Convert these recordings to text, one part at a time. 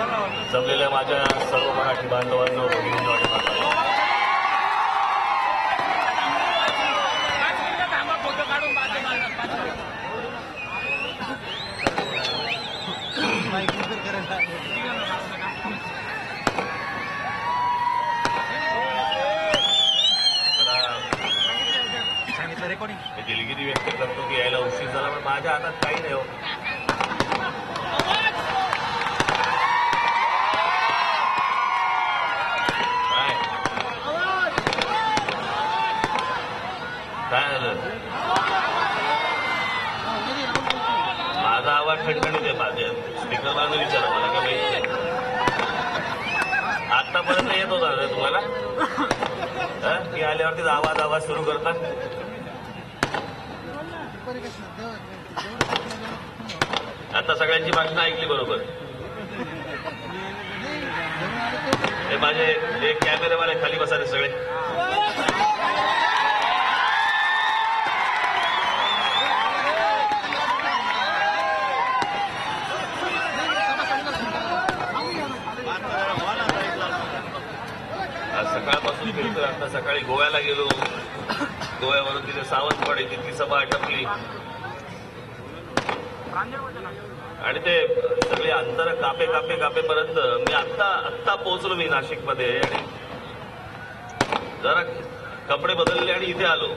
जमलेल्या माझ्या सर्व मराठी बांधवांनो, भगिनींनो आणि मातांनो, मी दिलगिरी व्यक्त करतो की यायला उशीर झाला, पण माझ्या हातात काही नाही हो. काय झालं? माझा आवाज ठणठणीत आहे. माझ्या स्पीकरला विचारा मला का माहिती. आतापर्यंत येत होता तुम्हाला की आल्यावरतीच आवाज सुरू करतात. आता सगळ्यांची भाषणं ऐकली बरोबर. हे माझे एक कॅमेरेवाले खाली बसाले सगळे. आज सकाळपासून फिरतोय. आता सकाळी गोव्याला गेलो, गोव्यावरून तिथे सावंतवाडी तिथली सभा आटपली आणि ते सगळे अंतर कापेपर्यंत मी आत्ता पोहोचलो मी नाशिकमध्ये आणि जरा कपडे बदलले आणि इथे आलो.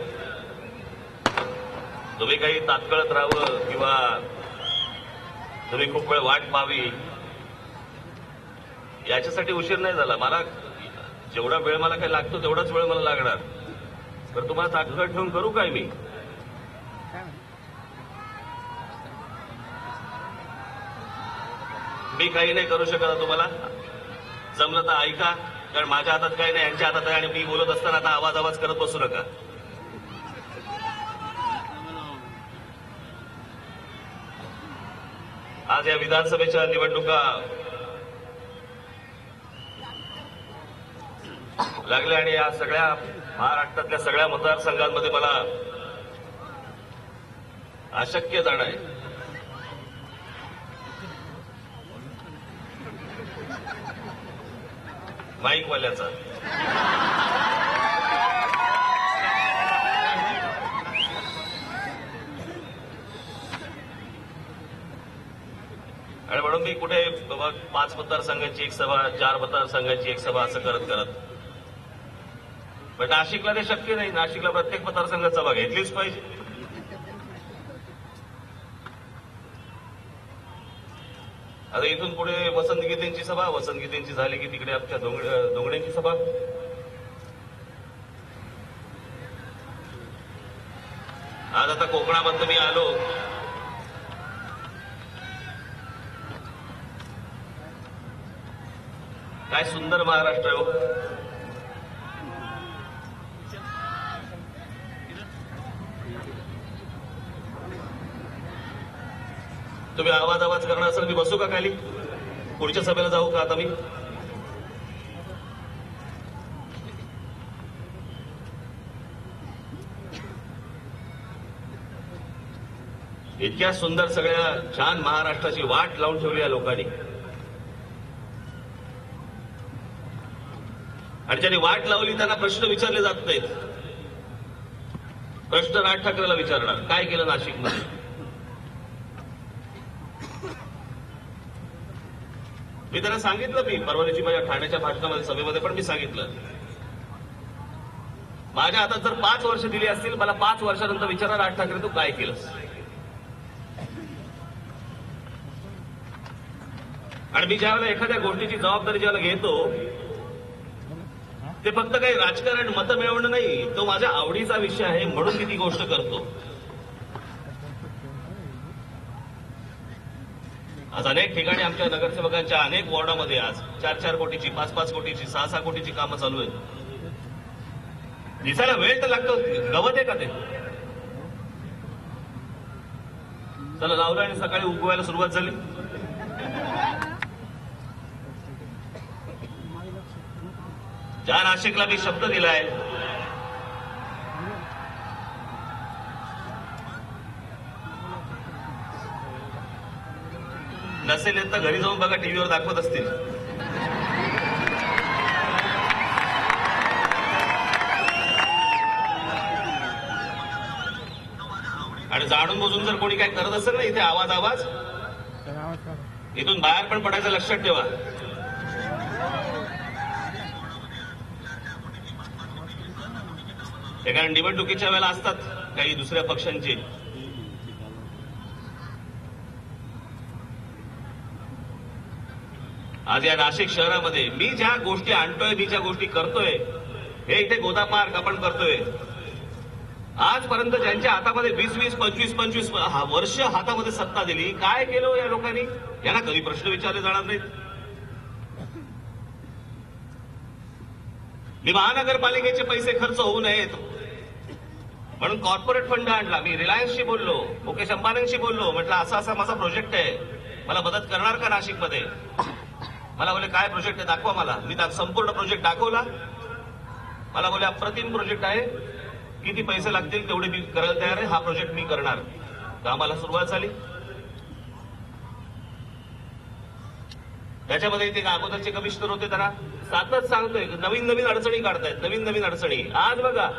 तुम्ही काही तात्काळत राहावं किंवा तुम्ही खूप वेळ वाट पाहावी याच्यासाठी उशीर नाही झाला. मला जेवढा वेळ मला काही लागतो तेवढाच वेळ मला लागणार. तर तुम्हाला तात्काळ ठेवून करू काय मी? मी काही नाही करू शकत. तुम्हाला जमलं तर ऐका, कारण माझ्या हातात काही नाही, यांच्या हातात आहे. आणि मी बोलत असताना आता आवाज करत बसू नका. आज या विधानसभेच्या निवडणुका लागल्या आणि या सगळ्या महाराष्ट्रातल्या सगळ्या मतदारसंघांमध्ये मला अशक्य जाणं आहे. माईकवाल्याचा आणि म्हणून मी कुठे 5 मतदारसंघांची एक सभा, 4 मतदारसंघांची एक सभा असं करत पण नाशिकला ते शक्य नाही. नाशिकला प्रत्येक मतदारसंघात सभा घेतलीच पाहिजे. आता इथून पुढे वसंत गीतेंची सभा, वसंत गीतेंची झाली की तिकडे आमच्या दोंगड्यांची सभा. आज आता कोकणामधनं मी आलो. काय सुंदर महाराष्ट्र आहे हो. तुम्ही आवाज करणार असेल मी बसू का खाली? पुढच्या सभेला जाऊ का आता मी? इतक्या सुंदर सगळ्या छान महाराष्ट्राची वाट लावून ठेवली या लोकांनी. आणि ज्यांनी वाट लावली त्यांना प्रश्न विचारले जात नाहीत. प्रश्न राज ठाकरेला विचारणार, काय केलं नाशिकमध्ये? मी त्यांना सांगितलं, मी परवाची माझ्या ठाण्याच्या भाषणामध्ये सभेमध्ये पण मी सांगितलं, माझ्या हातात जर 5 वर्ष दिली असतील, मला 5 वर्षानंतर विचारा राज ठाकरे तू काय केलंस? आणि मी ज्यावेळेला एखाद्या गोष्टीची जबाबदारी ज्यावेळेला घेतो ते फक्त काही राजकारण मतं मिळवणं नाही, तो माझ्या आवडीचा विषय आहे म्हणून मी ती गोष्ट करतो. आज अनेक ठिकाणी आमच्या नगरसेवकांच्या अनेक वॉर्डामध्ये आज 4-4 कोटीची, 5-5 कोटीची, 6-6 कोटीची कामं चालू आहेत. दिसायला वेळ तर लागतो, गवत आहे का ते? चला लावलं आणि सकाळी उगवायला सुरुवात झाली. ज्या नाशिकला मी शब्द दिलाय, नसेल येत तर घरी जाऊन बघा, टीव्हीवर दाखवत असतील. आणि जाणून बुजून जर कोणी काय करत असेल ना इथे आवाज इथून बाहेर पण पडायचं लक्षात ठेवा. कारण निवडणुकीच्या वेळेला असतात काही दुसऱ्या पक्षांचे. आज या नाशिक शहरामध्ये मी ज्या गोष्टी आणतोय, मी ज्या गोष्टी करतोय, हे इथे गोदापार्क आपण करतोय. आजपर्यंत ज्यांच्या हातामध्ये 20-20, 25-25 वर्ष हातामध्ये सत्ता दिली, काय केलं या लोकांनी? यांना कधी प्रश्न विचारले जाणार नाहीत. मी महानगरपालिकेचे पैसे खर्च होऊ नयेत म्हणून कॉर्पोरेट फंड आणला. मी रिलायन्सशी बोललो, मुकेश अंबानींशी बोललो, म्हटलं असा असा माझा प्रोजेक्ट आहे, मला मदत करणार का नाशिकमध्ये? मला बोले काय प्रोजेक्ट आहे दाखवा मला. मी संपूर्ण प्रोजेक्ट दाखवला. मला बोले अप्रतिम प्रोजेक्ट आहे, किती पैसे लागतील तेवढे मी करायला तयार आहे, हा प्रोजेक्ट मी करणार. कामाला सुरुवात झाली. त्याच्यामध्ये ते अगोदरचे कमिशनर होते, त्यांना सातच सांगतोय नवीन नवीन अडचणी काढतायत, नवीन नवीन अडचणी. आज बघा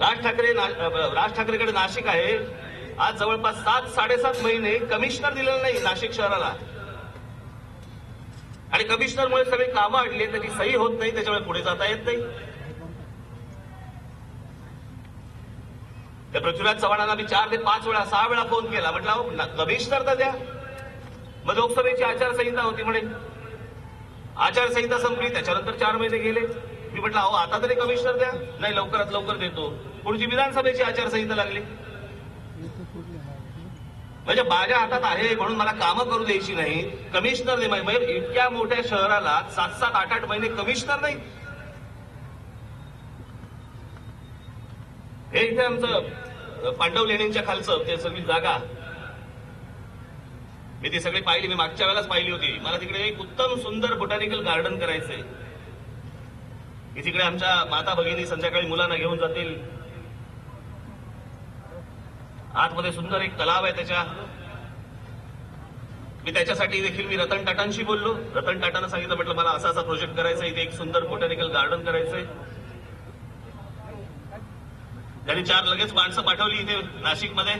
राज ठाकरेकडे नाशिक आहे. आज जवळपास 7-7.5 महिने कमिशनर दिलेलं नाही नाशिक शहराला. आणि कमिशनरमुळे सगळे कामं अडली, त्याची सही होत नाही, त्याच्यामुळे पुढे जाता येत नाही. त्या पृथ्वीराज चव्हाणांना मी 4 ते 5 वेळा 6 वेळा फोन केला. म्हटलं कमिशनर तर द्या. मग लोकसभेची आचारसंहिता होती म्हणे, आचारसंहिता संपली, त्याच्यानंतर 4 महिने गेले. मी म्हटलं अहो आता तरी कमिशनर द्या. नाही लवकरात लवकर देतो. पुढची विधानसभेची आचारसंहिता लागली. म्हणजे माझ्या हातात आहे म्हणून मला कामं करू द्यायची नाही, कमिशनर नाही. म्हणजे इतक्या मोठ्या शहराला 7-7, 8-8 महिने कमिशनर नाही. हे इथे आमचं पांडव लेणींच्या खालचं ते सगळी जागा मी ती सगळी पाहिली. मी मागच्या वेळेलाच पाहिली होती. मला तिकडे एक उत्तम सुंदर बोटॅनिकल गार्डन करायचंय की तिकडे आमच्या माता भगिनी संध्याकाळी मुलांना घेऊन जातील. आतमध्ये सुंदर एक तलाव आहे त्याच्या. मी त्याच्यासाठी देखील मी रतन टाटांशी बोललो. रतन टाटांना सांगितलं, म्हटलं मला असा असा प्रोजेक्ट करायचा, इथे एक सुंदर बोटॅनिकल गार्डन करायचंय. त्यांनी 4 लगेच माणसं पाठवली इथे नाशिकमध्ये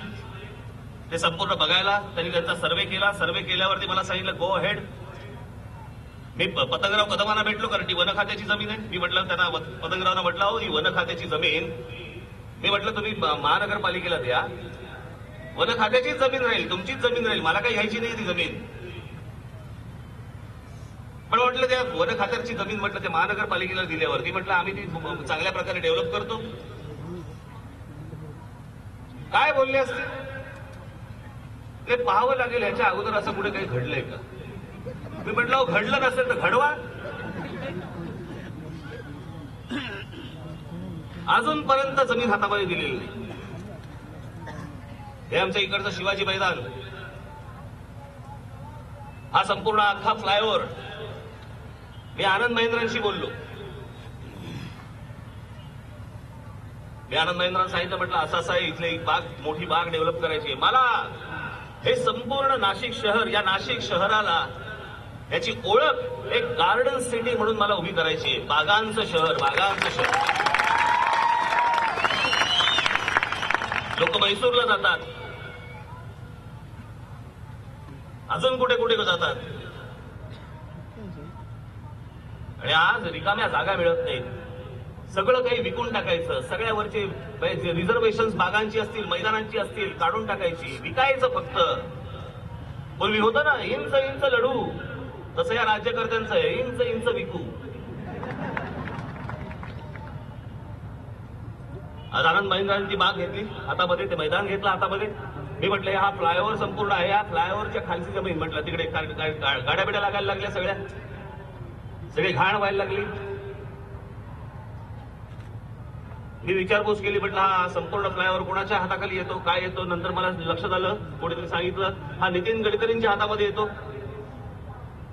ते संपूर्ण बघायला. त्यांनी त्यांचा सर्वे केला. सर्वे केल्यावरती मला सांगितलं गो अहेड. मी पतंगराव कदमांना भेटलो, कारण ती वन खात्याची जमीन आहे. मी म्हटलं त्यांना, पतंगरावना म्हटलं हो ही वन खात्याची जमीन, मी म्हटलं तुम्ही महानगरपालिकेला द्या, वन खात्याचीच जमीन राहील, तुमचीच जमीन राहील, मला काही घ्यायची नाही ती जमीन. पण म्हटलं त्या वन खात्याची जमीन म्हटलं त्या महानगरपालिकेला दिल्यावरती म्हटलं आम्ही ती चांगल्या प्रकारे डेव्हलप करतो. काय बोलले असते ते पाहावं लागेल. ह्याच्या अगोदर असं कुठे काही घडलंय का? मी म्हटलं घडलं नसेल तर घडवा. अजूनपर्यंत जमीन हातामध्ये दिलेली नाही. हे आमच्या इकडचं शिवाजी मैदान, हा संपूर्ण अख्खा फ्लायओव्हर. मी आनंद महेंद्रांशी बोललो. मी आनंद महेंद्रांना सांगितलं, म्हटलं असं असं आहे, इथले एक बाग, मोठी बाग डेव्हलप करायची आहे मला. हे संपूर्ण नाशिक शहर, या नाशिक शहराला याची ओळख एक गार्डन सिटी म्हणून मला उभी करायची आहे. बागांचं शहर, बागांचं शहर. लोक मैसूरला जातात, अजून कुठे कुठे जातात, आणि आज रिकाम्या जागा मिळत नाहीत. सगळं काही विकून टाकायचं. सगळ्यावरचे रिझर्वेशन बागांची असतील, मैदानांची असतील, काढून टाकायची, विकायचं फक्त. पूर्वी होतं ना इंच इंच लढू, तसं या राज्यकर्त्यांचं आहे, इंच इंच विकू. आज आनंद महेंद्रांची बाग घेतली हातामध्ये, ते मैदान घेतलं हातामध्ये. मी म्हटलं हा फ्लायओव्हर संपूर्ण आहे, या फ्लायओव्हरच्या खालची जमीन, म्हटलं तिकडे गाड्या बिड्या लागायला लागल्या, सगळ्या सगळी घाण व्हायला लागली. मी विचारपूस केली, म्हटलं हा संपूर्ण फ्लायओव्हर कोणाच्या हाताखाली येतो, काय येतो? नंतर मला लक्षात आलं, कोणीतरी सांगितलं हा नितीन गडकरींच्या हातामध्ये येतो.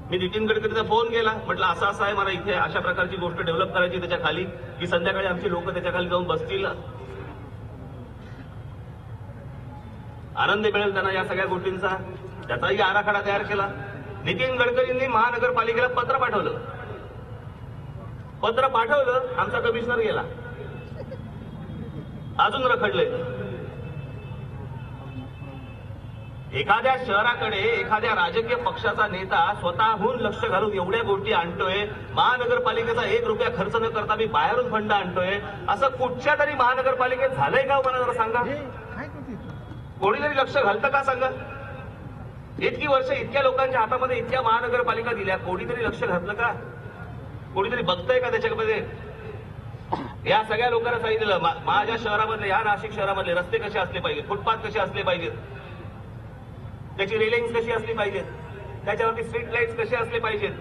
मी नितीन गडकरींचा फोन केला, म्हटलं असं असं आहे, मला इथे अशा प्रकारची गोष्ट डेव्हलप करायची त्याच्या खाली, की संध्याकाळी आमची लोक त्याच्या खाली जाऊन बसतील, आनंद मिळेल त्यांना या सगळ्या गोष्टींचा. त्याचाही आराखडा तयार केला. नितीन गडकरींनी महानगरपालिकेला पत्र पाठवलं. आमचा कमिशनर गेला, अजून रखडलंय. एखाद्या शहराकडे एखाद्या राजकीय पक्षाचा नेता स्वतःहून लक्ष घालून एवढ्या गोष्टी आणतोय, महानगरपालिकेचा 1 रुपया खर्च न करता मी बाहेरून फंड आणतोय, असं कुठच्या तरी महानगरपालिकेत झालंय का? मला जरा सांगा. कोणीतरी लक्ष घालतं का सांगा? इतकी वर्ष इतक्या लोकांच्या हातामध्ये इतक्या महानगरपालिका दिल्या, कोणीतरी लक्ष घातलं का? कोणीतरी बघतंय का त्याच्यामध्ये? या सगळ्या लोकांना सांगितलं माझ्या शहरामधले, या नाशिक शहरामधले रस्ते कसे असले पाहिजेत, फुटपाथ कसे असले पाहिजेत, त्याची रेलिंग्स कशी असली पाहिजेत, त्याच्यावरती स्ट्रीट लाईट्स कसे असले पाहिजेत.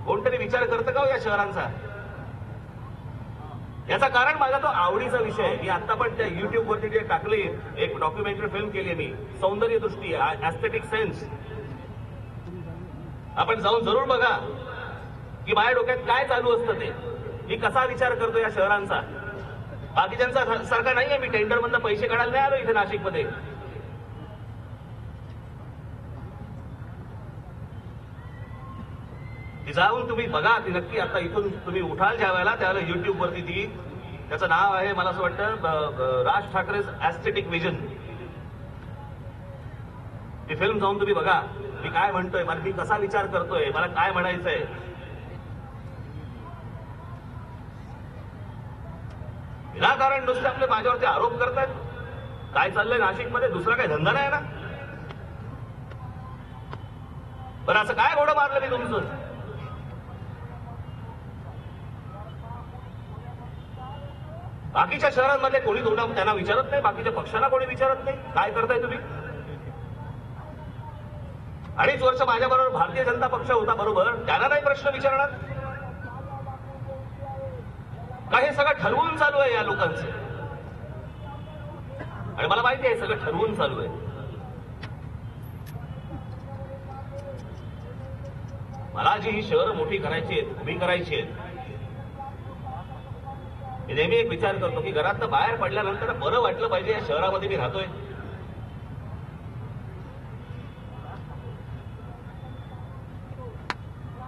कोणतरी विचार करतं का हो या शहरांचा? याचं कारण माझा तो आवडीचा विषय आहे. मी आता पण त्या युट्यूबवरती जे टाकले, एक डॉक्युमेंटरी फिल्म केली मी, सौंदर्य दृष्टी, ऍस्थेटिक सेन्स. आपण जाऊन जरूर बघा की माझ्या डोक्यात काय चालू असतं ते, मी कसा विचार करतो या शहरांचा. बाकीच्यांचा सारखा नाहीये. मी टेंडर मधनं पैसे काढायला नाही आलो इथे नाशिकमध्ये. जाऊन तुम्ही बघा ती नक्की. आता इथून तुम्ही उठाल ज्या वेळेला, त्यावेळेला युट्यूब वरती ती, त्याचं नाव आहे मला असं वाटतं राज ठाकरे's ऍस्थेटिक विजन. ती फिल्म जाऊन तुम्ही बघा. मी काय म्हणतोय, मला मी कसा विचार करतोय, मला काय म्हणायचंय. विनाकारण नुसते आपले माझ्यावरती आरोप करतायत. काय चाललंय नाशिकमध्ये? दुसरा काही धंदा नाही ना. बरं असं काय घोडं मारलं मी तुमचं? बाकीच्या शहरांमध्ये कोणी त्यांना विचारत नाही, बाकीच्या पक्षांना कोणी विचारत नाही काय करताय तुम्ही. 2.5 वर्ष माझ्याबरोबर भारतीय जनता पक्ष होता, बरोबर, त्यांना नाही प्रश्न विचारणार का? हे सगळं ठरवून चालू आहे या लोकांचं, आणि मला माहिती आहे सगळं ठरवून चालू आहे. मला जी ही शहरं मोठी करायची आहेत, उभी करायची आहेत, मी नेहमी एक विचार करतो की घरात बाहेर पडल्यानंतर बरं वाटलं पाहिजे. या शहरामध्ये मी राहतोय,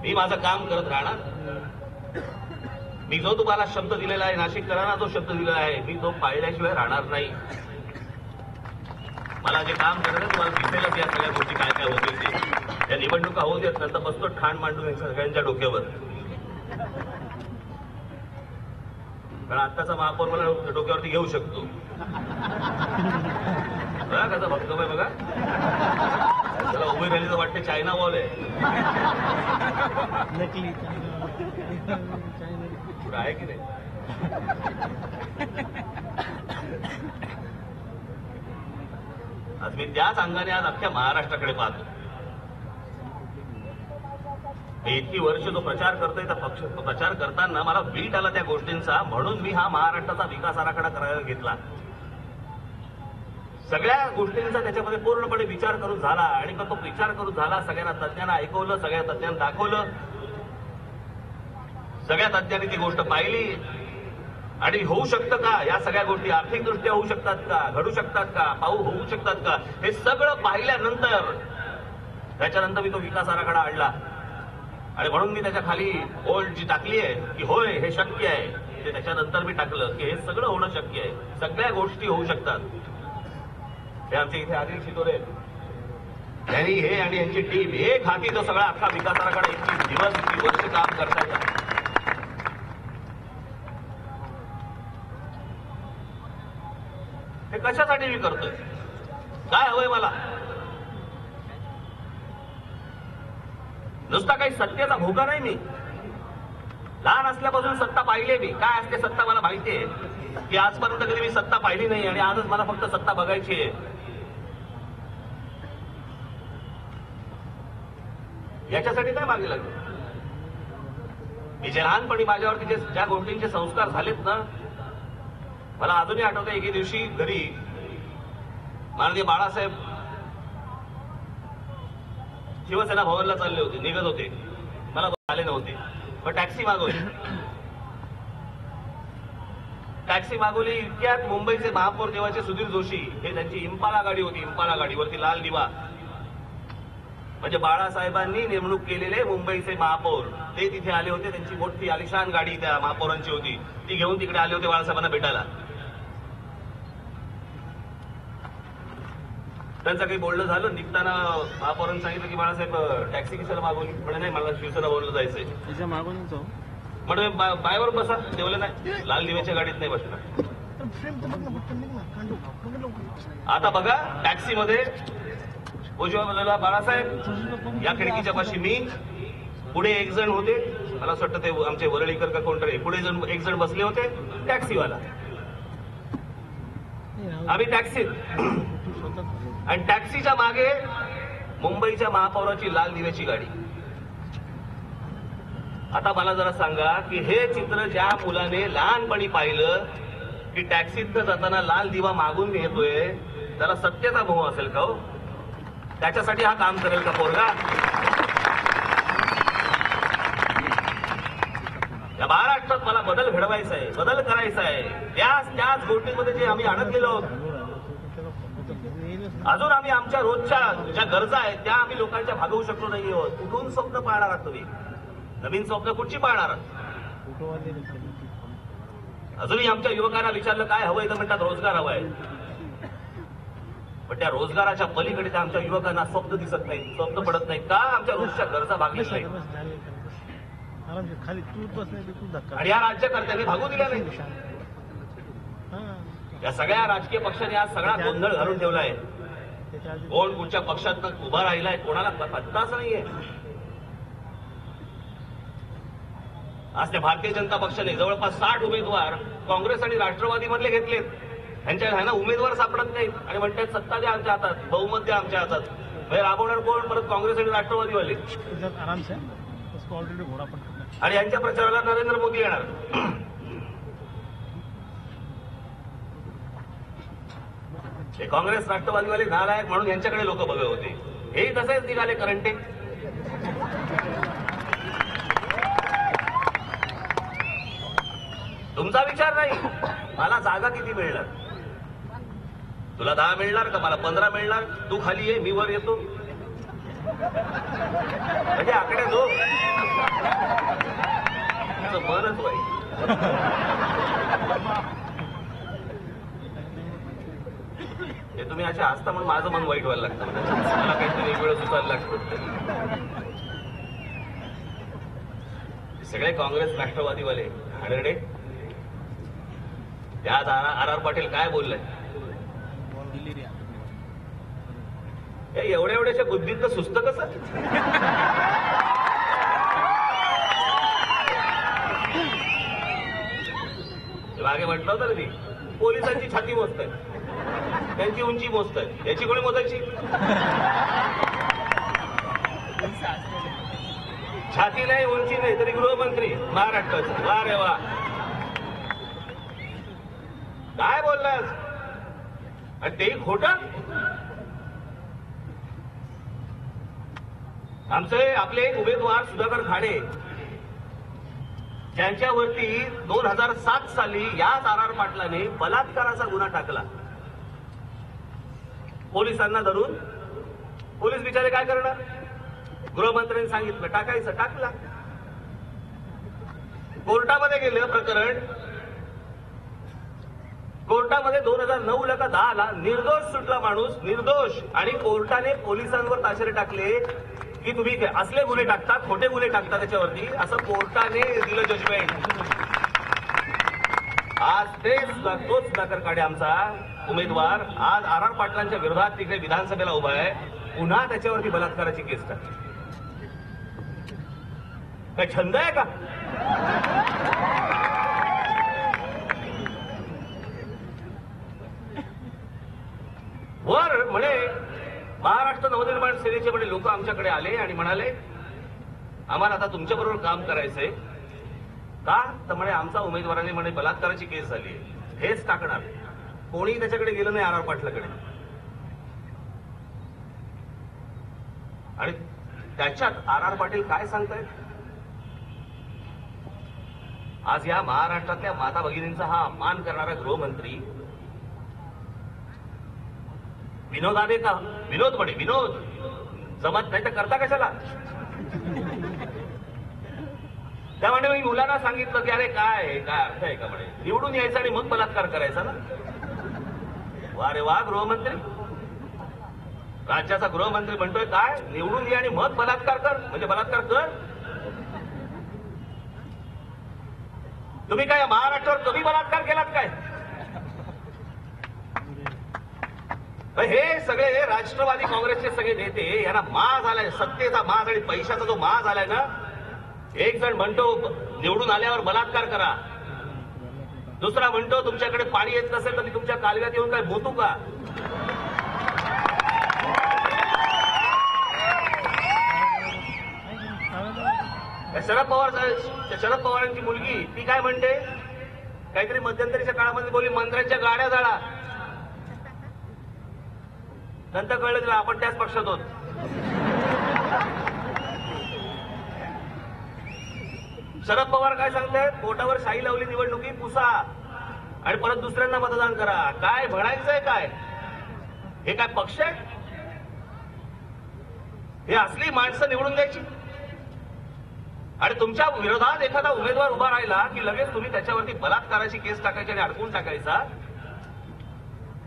मी माझं काम करत राहणार. मी जो तुम्हाला शब्द दिलेला आहे नाशिककरांना, जो शब्द दिलेला आहे मी तो पाळल्याशिवाय राहणार नाही. मला जे काम करायचं तुम्हाला दिसेलच या सगळ्या गोष्टी काय काय होतील ते. या निवडणुका होऊ देत, नंतर बसतो ठाण मांडून सगळ्यांच्या डोक्यावर. कारण आत्ताचा महापौर मला डोक्यावरती घेऊ शकतो. बघा कसा बघतो आहे, बघा त्याला उभी राहिली तर वाटते चायना वॉल आहे. पुढे आहे की नाही? आज मी त्याच अंगाने आज अख्ख्या महाराष्ट्राकडे पाहतो. इतकी वर्ष जो प्रचार करतोय त्या पक्ष प्रचार करताना मला वीट आला त्या गोष्टींचा, म्हणून मी हा महाराष्ट्राचा विकास आराखडा करायला घेतला. सगळ्या गोष्टींचा त्याच्यामध्ये पूर्णपणे विचार करून झाला, आणि तो विचार करून झाला. सगळ्यांना तज्ञांना ऐकवलं, सगळ्या तज्ञांना दाखवलं, सगळ्या तज्ञांनी ती गोष्ट पाहिली. आणि होऊ शकतं का? या सगळ्या गोष्टी आर्थिकदृष्ट्या होऊ शकतात का? घडू शकतात का? होऊ शकतात का? हे सगळं पाहिल्यानंतर त्याच्यानंतर मी तो विकास आराखडा आणला. आणि म्हणून मी त्याच्या खाली ओल्ड जी टाकली आहे की होय हे शक्य आहे, ते त्याच्यानंतर मी टाकलं की हे सगळं होणं शक्य आहे, सगळ्या गोष्टी होऊ शकतात. हे आमचे इथे अनिल शितोरे यांनी हे आणि यांची टीम एक हाती तो सगळा अख्खा विकास आराखडा इतकी दिवस इतकी वर्ष काम करतायत. हे कशासाठी मी करतोय? काय हवंय मला? नुसता काही सत्तेचा भोगा नाही. मी लहान असल्यापासून सत्ता पाहिली. मी काय असते सत्ता मला माहिती आहे, की आजपर्यंत कधी मी सत्ता पाहिली नाही, आणि आजच मला फक्त सत्ता बघायची आहे. याच्यासाठी काय मागे लागले? मी जे लहानपणी माझ्यावरती ज्या गोष्टींचे संस्कार झालेत ना, मला अजूनही आठवतं. एके दिवशी घरी माननीय बाळासाहेब शिवसेना भवनला चालले होते, निघत होते, मला आले नव्हते, पण टॅक्सी मागवली. इतक्यात मुंबईचे महापौर देवाचे सुधीर जोशी, हे त्यांची इम्पाला गाडी होती, इम्पाला गाडीवरती लाल दिवा, म्हणजे बाळासाहेबांनी नेमणूक केलेले मुंबईचे महापौर ते तिथे आले होते. त्यांची मोठी आलिशान गाडी त्या महापौरांची होती, ती घेऊन तिकडे आले होते बाळासाहेबांना भेटायला. त्यांचं काही बोलणं झालं. निघताना महापौरांनी सांगितलं की बाळासाहेब टॅक्सी कशाला मागवली. म्हणजे नाही, मला शिवसेना भवनला जायचंय. मागून जाऊ म्हणजे बायवर बसा. जेवलं नाही, लाल दिव्याच्या गाडीत नाही बसणार. आता बघा टॅक्सीमध्ये उजव्या बाजूला बाळासाहेब, या खिडकीच्या पाशी मी, पुढे एक जण होते, मला असं वाटतं ते आमचे वरळीकर का कोणतरी, पुढे एक जण बसले होते टॅक्सीवाला. आम्ही टॅक्सीत, आणि टॅक्सीच्या मागे मुंबईच्या महापौराची लाल दिव्याची गाडी. आता मला जरा सांगा की हे चित्र ज्या मुलाने लहानपणी पाहिलं की टॅक्सीत जाताना लाल दिवा मागून येतोय, त्याला सत्तेचा मोह असेल का हो? त्याच्यासाठी हा काम करेल का पोरगा? या महाराष्ट्रात मला बदल घडवायचा आहे, बदल करायचा आहे. त्याच गोष्टींमध्ये जे आम्ही अडकलेलो आहोत, अजून आम्ही आमच्या रोजच्या ज्या गरजा आहेत त्या आम्ही लोकांच्या भागवू शकलो नाही आहोत. कुठून स्वप्न पाळणार आहात तुम्ही? नवीन स्वप्न कुठची पाळणार आहात? अजूनही आमच्या युवकांना विचारलं काय हवंय तर म्हणतात रोजगार हवाय. पण त्या रोजगाराच्या पलीकडे त्या आमच्या युवकांना स्वप्न दिसत नाही, स्वप्न पडत नाही का? आमच्या रोजच्या गरजा भागलीच नाही आणि या राज्यकर्त्यांनी भागू दिल्या नाही. या सगळ्या राजकीय पक्षांनी आज सगळा गोंधळ घालून ठेवलाय. कोण कुठच्या पक्षात उभा राहिलाय कोणाला पत्ताच नाहीये. आज त्या भारतीय जनता पक्षाने जवळपास 60 उमेदवार काँग्रेस आणि राष्ट्रवादी मधले घेतलेत. त्यांच्या ह्यांना उमेदवार सापडत नाहीत आणि म्हणतात सत्ता द्या आमच्या हातात, बहुमत द्या आमच्या हातात. म्हणजे राबवणार कोण? परत काँग्रेस आणि राष्ट्रवादीवाले. आणि यांच्या प्रचाराला नरेंद्र मोदी येणार. हे काँग्रेस राष्ट्रवादीवाले नालायक म्हणून यांच्याकडे लोक बघत होते. हेही तसेच निघाले करंटे. तुमचा विचार नाही मला जागा किती मिळणार, तुला 10 मिळणार का मला 15 मिळणार, तू खाली ये मी वर येतो. म्हणजे आकडे दो मनच वाईट. हे तुम्ही अशा हसता म्हणून माझं मन वाईट व्हायला लागतं. मला काहीतरी वेगवेगळं सुचायला लागतं. सगळे काँग्रेस राष्ट्रवादीवाले हाडरडे. त्यात आर पाटील काय बोललाय? एवढ्या एवढ्याच्या बुद्धीत सुस्त कसं? मागे म्हटलं होतं ना, ती पोलिसांची छाती मोजताय, त्यांची उंची मोजताय, याची कोणी मोजायची? छाती नाही उंची नाही तरी गृहमंत्री महाराष्ट्राचं. वा रे वा, काय बोललास? आणि तेही खोटं. आमचे आपले एक उमेदवार सुधाकर खाडे, ज्यांच्यावरती 2007 साली याच आर पाटलाने बलात्काराचा गुन्हा टाकला. पोलिसांना धरून पोलीस बिचारे काय करणार? गृहमंत्र्यांनी सांगितलं टाकायचं, टाकला. कोर्टामध्ये गेलं प्रकरण. कोर्टामध्ये 2009 का 10 ला निर्दोष सुटला माणूस, निर्दोष. आणि कोर्टाने पोलिसांवर ताशेरे टाकले की तुम्ही असले गुन्हे टाकता, खोटे गुन्हे टाकता त्याच्यावरती, असं कोर्टाने दिलं जजमेंट. आज तोच सुधाकर खाडे आमचा उमेदवार आज आर पाटलांच्या विरोधात तिकडे विधानसभेला उभा आहे. पुन्हा त्याच्यावरती बलात्काराची केस टाकली. काय छंद आहे का? वर म्हणे महाराष्ट्र नवनिर्माण सेनेचे म्हणे लोक आमच्याकडे आले आणि म्हणाले आम्हाला आता तुमच्याबरोबर काम करायचंय का? तर म्हणे आमचा उमेदवाराने म्हणे बलात्काराची केस झाली, हेच टाकणार. कोणी त्याच्याकडे गेलं नाही आर पाटलाकडे. आणि त्याच्यात आर पाटील काय सांगतायत? आज या महाराष्ट्रातल्या माता भगिनींचा हा अपमान करणारा गृहमंत्री विनोद म्हणे, विनोद जमत नाही तर करता कशाला? त्यामुळे मी मुलांना सांगितलं की अरे काय अर्थ आहे का म्हणे, निवडून यायचं आणि मग बलात्कार करायचा ना. वा रे वा, गृहमंत्री, राज्याचा गृहमंत्री म्हणतोय काय, निवडून ये आणि मग बलात्कार कर, म्हणजे बलात्कार कर. तुम्ही काय महाराष्ट्रावर कमी बलात्कार केलात काय? हे सगळे राष्ट्रवादी काँग्रेसचे सगळे नेते, यांना माज आलाय, सत्तेचा माज आणि पैशाचा जो माज आलाय ना. एक जण म्हणतो निवडून आल्यावर बलात्कार करा, दुसरा म्हणतो तुमच्याकडे पाणी येत नसेल तर मी तुमच्या कालव्यात येऊन काय बोतू का? शरद पवारांची मुलगी ती काय म्हणते, काहीतरी मध्यंतरीच्या काळामध्ये बोलली मंत्र्यांच्या गाड्या जाळा. नंतर कळलं तिला आपण त्याच पक्षात होत. शरद पवार काय सांगतायत, पोटावर शाई लावली निवडणुकी पुसा आणि परत दुसऱ्यांना मतदान करा. काय म्हणायचंय काय? हे काय पक्ष आहे? हे असली माणसं निवडून द्यायची? आणि तुमच्या विरोधात एखादा उमेदवार उभा राहिला की लगेच तुम्ही त्याच्यावरती बलात्काराची केस टाकायची आणि अडकून टाकायचा.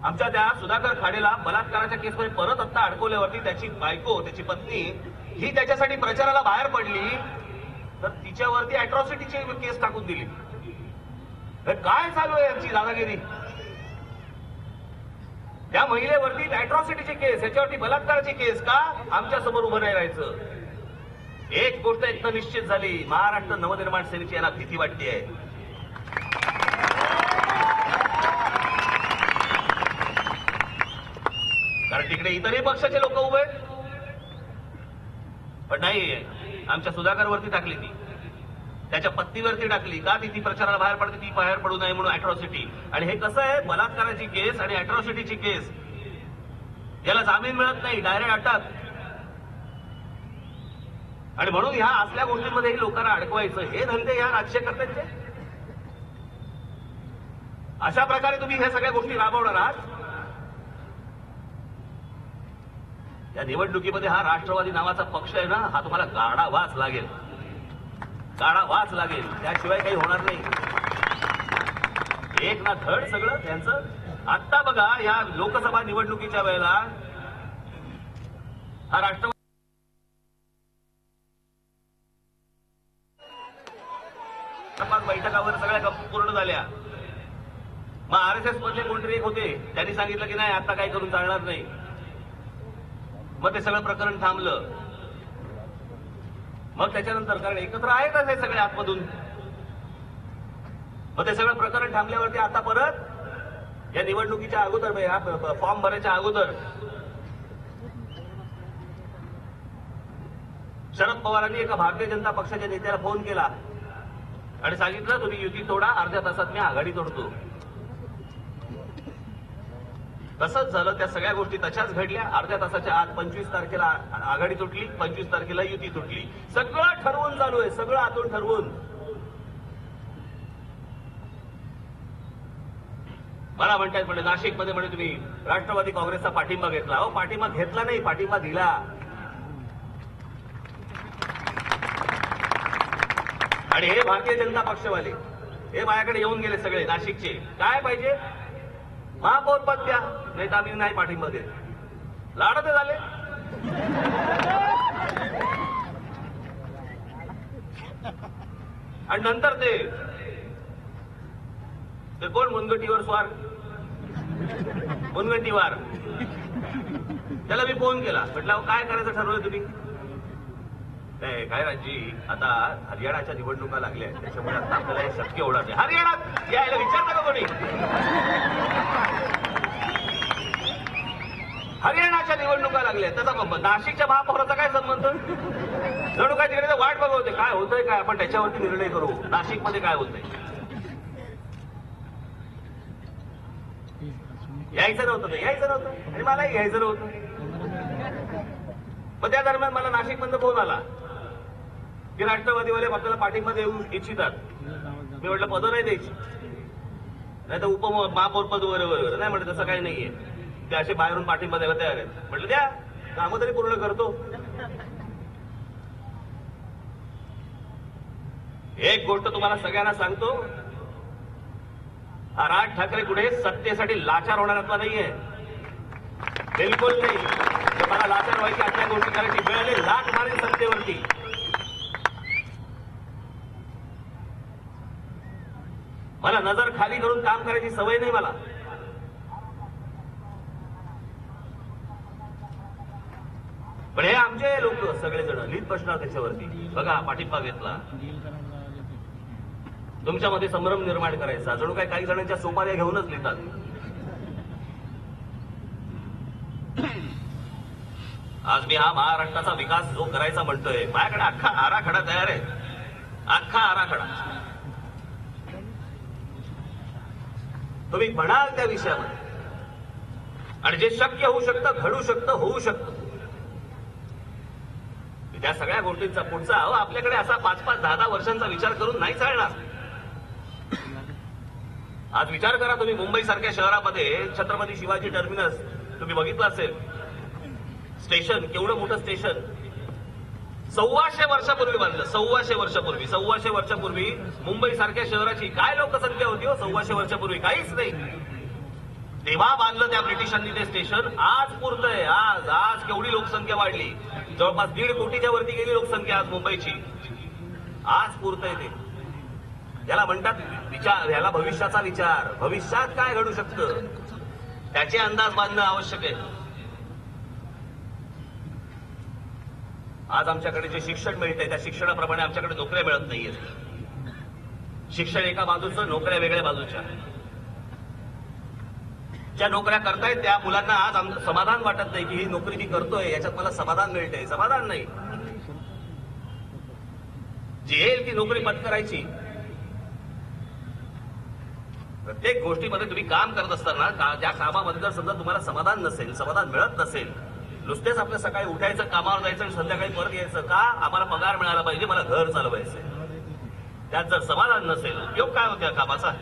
आमच्या त्या सुधाकर खाडेला बलात्काराच्या केसमध्ये परत आता अडकवल्यावरती त्याची बायको, त्याची पत्नी ही त्याच्यासाठी प्रचाराला बाहेर पडली तर तिच्यावरती अॅट्रॉसिटीची केस टाकून दिली. काय चालू आहे यांची दादागिरी? त्या महिलेवरती अॅट्रॉसिटीची केस, याच्यावरती बलात्काराची केस का? आमच्या समोर उभं नाही राहायचं. एक गोष्ट एकदम निश्चित झाली, महाराष्ट्र नवनिर्माण सेनेची यांना भीती वाटते. कारण तिकडे इतरही पक्षाचे लोक उभे आहेत, पण नाही, आमच्या सुधाकरवरती टाकली ती, त्याच्या पत्नीवरती टाकली का? ती प्रचाराला बाहेर पडते, ती बाहेर पडू नये म्हणून अॅट्रॉसिटी. आणि हे कसं आहे, बलात्काराची केस आणि अॅट्रॉसिटीची केस याला जामीन मिळत नाही, डायरेक्ट अटक. आणि म्हणून ह्या असल्या गोष्टींमध्ये लोकांना अडकवायचं, हे धंदे या राज्यकर्त्यांचे. अशा प्रकारे तुम्ही ह्या सगळ्या गोष्टी राबवणार आहात. या निवडणुकीमध्ये हा राष्ट्रवादी नावाचा पक्ष आहे ना, हा तुम्हाला गाडा वाच लागेल, गाडा वाच लागेल, त्याशिवाय काही होणार नाही. एक ना धड सगळं त्यांचं. आता बघा या लोकसभा निवडणुकीच्या वेळेला हा राष्ट्रवादी बैठकावर सगळ्या पूर्ण झाल्या. मग आरएसएस मधले कोणतरी एक होते, त्यांनी सांगितलं की नाही आता काही करून चालणार नाही. मग ते सगळं प्रकरण थांबलं. मग त्याच्यानंतर, कारण एकत्र आहेतच हे सगळे आतमधून, मग ते सगळं प्रकरण थांबल्यावरती आता परत या निवडणुकीच्या अगोदर, या फॉर्म भरायच्या अगोदर शरद पवारांनी एका भारतीय जनता पक्षाच्या नेत्याला फोन केला आणि सांगितलं तुम्ही युती तोडा, अर्ध्या तासात मी आघाडी तोडतो. तसंच झालं, त्या सगळ्या गोष्टी तशाच घडल्या. अर्ध्या तासाच्या आत 25 तारखेला आघाडी तुटली, 25 तारखेला युती तुटली. सगळं ठरवून चालू आहे, सगळं आतून ठरवून. मला म्हणतायत म्हणजे नाशिकमध्ये म्हणे तुम्ही राष्ट्रवादी काँग्रेसचा पाठिंबा घेतला. अहो पाठिंबा घेतला नाही, पाठिंबा दिला. आणि हे भारतीय जनता पक्षवाले हे माझ्याकडे येऊन गेले सगळे नाशिकचे, काय पाहिजे महापौर पद द्या, नाही तर आम्ही नाही पाठिंबा देत. लाडते झाले. आणि नंतर ते कोण मुनगंटीवर स्वार, मुनगंटीवार, त्याला मी फोन केला, म्हटलं काय करायचं ठरवलं तुम्ही? काय राजी, आता हरियाणाच्या निवडणुका लागल्या, त्याच्यामुळे आता आपल्याला हे शक्य होणार नाही. हरियाणात यायला विचारता का कोणी? हरियाणाच्या निवडणुका लागल्या, त्याचा नाशिकच्या महापौराचा काय संबंध? जणू काय तिकडे वाट बघवते, काय होतंय काय, आपण त्याच्यावरती निर्णय करू. नाशिकमध्ये काय होतंय? यायचं नव्हतं ते, यायचं नव्हतं आणि मलाही घ्यायचं नव्हतं. मग त्या दरम्यान मला नाशिकमधून फोन आला की राष्ट्रवादीवाले आपल्याला पाठिंबा देऊ इच्छितात. मी म्हटलं पदं नाही द्यायची, नाही तर उपमहापौर पद वगैरे नाही. म्हटलं तसं काही नाहीये, ते असे बाहेरून पाठिंबा द्यायला तयार आहेत. म्हटलं द्या, कामं तरी पूर्ण करतो. एक गोष्ट तुम्हाला सगळ्यांना सांगतो, हा राज ठाकरे पुढे सत्तेसाठी लाचार होणाऱ्यातला नाहीये, बिलकुल नाही. तर मला लाचार व्हायची आजच्या गोष्टी करायची वेळ आली, लाट मारेल सत्तेवरती. मला नजर खाली करून काम करायची सवय नाही मला. पण हे आमचे लोक सगळेजण लिहित बसणार त्याच्यावरती. बघा पाठिंबा घेतला, तुमच्यामध्ये संभ्रम निर्माण करायचा, जणू काही जणांच्या सोपाऱ्या घेऊनच लिहितात. आज मी हा महाराष्ट्राचा विकास जो करायचा म्हणतोय, माझ्याकडे अख्खा आराखडा तयार आहे, अख्खा आराखडा. तुम्ही म्हणाल त्या विषयामध्ये, आणि जे शक्य होऊ शकतं, घडू शकतं, होऊ शकतं, त्या सगळ्या गोष्टींचा पुढचा आपल्याकडे असा 5-5, 10-10 वर्षांचा विचार करून नाही चालणार. आज विचार करा तुम्ही, मुंबई सारख्या शहरामध्ये छत्रपती शिवाजी टर्मिनस तुम्ही बघितलं असेल, स्टेशन, केवढं मोठं स्टेशन 1,200 वर्षापूर्वी बांधलं. 1,200 वर्षापूर्वी मुंबई सारख्या शहराची काय लोकसंख्या होती हो 1,200 वर्षापूर्वी? काहीच नाही. तेव्हा बांधलं त्या ब्रिटिशांनी ते स्टेशन. आज पुरतंय. आज केवढी लोकसंख्या वाढली, जवळपास 1.5 कोटीच्या वरती गेली लोकसंख्या आज मुंबईची. आज पुरतंय ते. याला म्हणतात विचार, याला भविष्याचा विचार. भविष्यात काय घडू शकतं त्याचे अंदाज बांधणं आवश्यक आहे. आज आमच्याकडे जे शिक्षण मिळतंय त्या शिक्षणाप्रमाणे आमच्याकडे नोकऱ्या मिळत नाहीये. शिक्षण एका बाजूचं, नोकऱ्या वेगळ्या बाजूच्या. ज्या नोकऱ्या करतायत त्या मुलांना आज समाधान वाटत नाही की ही नोकरी मी करतोय याच्यात मला समाधान मिळतंय. समाधान नाही. जी येईल ती नोकरी पत्करायची. प्रत्येक गोष्टीमध्ये तुम्ही काम करत असताना ज्या कामामध्ये जर समजा तुम्हाला समाधान नसेल, समाधान मिळत नसेल, नुसतेच आपलं सकाळी उठायचं, कामावर जायचं आणि संध्याकाळी परत यायचं, का आम्हाला पगार मिळाला पाहिजे, मला घर चालवायचं, त्यात जर समाधान नसेल उपयोग काय होत्या कामाचा?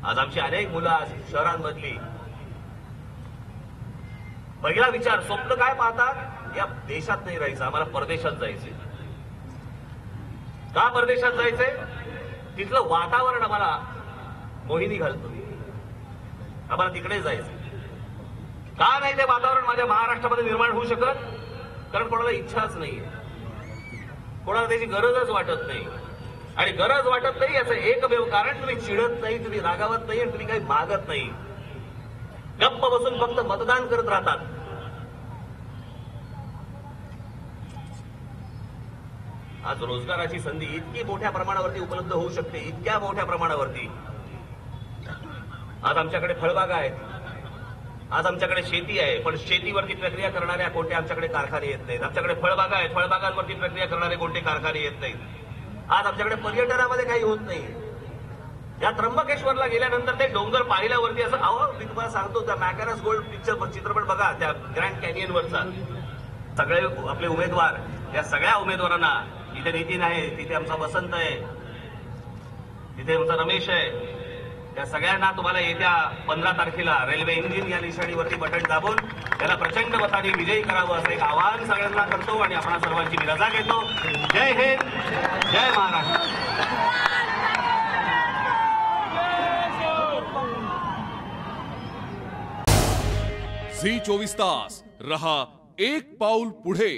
आज आमची अनेक मुलं आज शहरांमधली पहिला विचार, स्वप्न काय पाहतात, या देशात नाही राहायचं, आम्हाला परदेशात जायचंय. का परदेशात जायचंय? तिथलं वातावरण आम्हाला मोहिनी घालतो, आम्हाला तिकडे जायचं. का नाही ते वातावरण माझ्या महाराष्ट्रामध्ये निर्माण होऊ शकत? कारण कोणाला इच्छाच नाहीये, कोणाला त्याची गरजच वाटत नाही. आणि गरज वाटत नाही याचं एकमेव कारण, तुम्ही चिडत नाही, तुम्ही रागावत नाही, तुम्ही काही मागत नाही, गप्प बसून फक्त मतदान करत राहतात. आज रोजगाराची संधी इतकी मोठ्या प्रमाणावरती उपलब्ध होऊ शकते, इतक्या मोठ्या प्रमाणावरती. आज आमच्याकडे फळबागा आहेत, आज आमच्याकडे शेती आहे, पण शेतीवरती प्रक्रिया करणाऱ्या कोणत्या आमच्याकडे कारखाने येत नाहीत. आमच्याकडे फळबागा आहेत, फळबागांवरती प्रक्रिया करणारे कोणते कारखाने येत नाहीत. आज आमच्याकडे पर्यटनामध्ये काही होत नाही. या त्र्यंबकेश्वरला गेल्यानंतर ते डोंगर पाहिल्यावरती असं, अहो मी तुम्हाला सांगतो, त्या मॅकॅरस गोल्ड चित्रपट बघा, त्या ग्रँड कॅनियनवरचा. सगळे आपले उमेदवार, या सगळ्या उमेदवारांना, इथे नितीन आहे, तिथे आमचा वसंत आहे, तिथे आमचा रमेश आहे, त्या सगळ्यांना तुम्हाला येत्या 15 तारखेला रेल्वे इंजिन या निशाणीवरती बटन दाबून त्याला प्रचंड मताने विजयी करावं असं एक आवाहन सगळ्यांना करतो आणि आपण सर्वांची मी रजा घेतो. जय हिंद, जय महाराष्ट्र. झी 24 तास रहा एक पाऊल पुढे.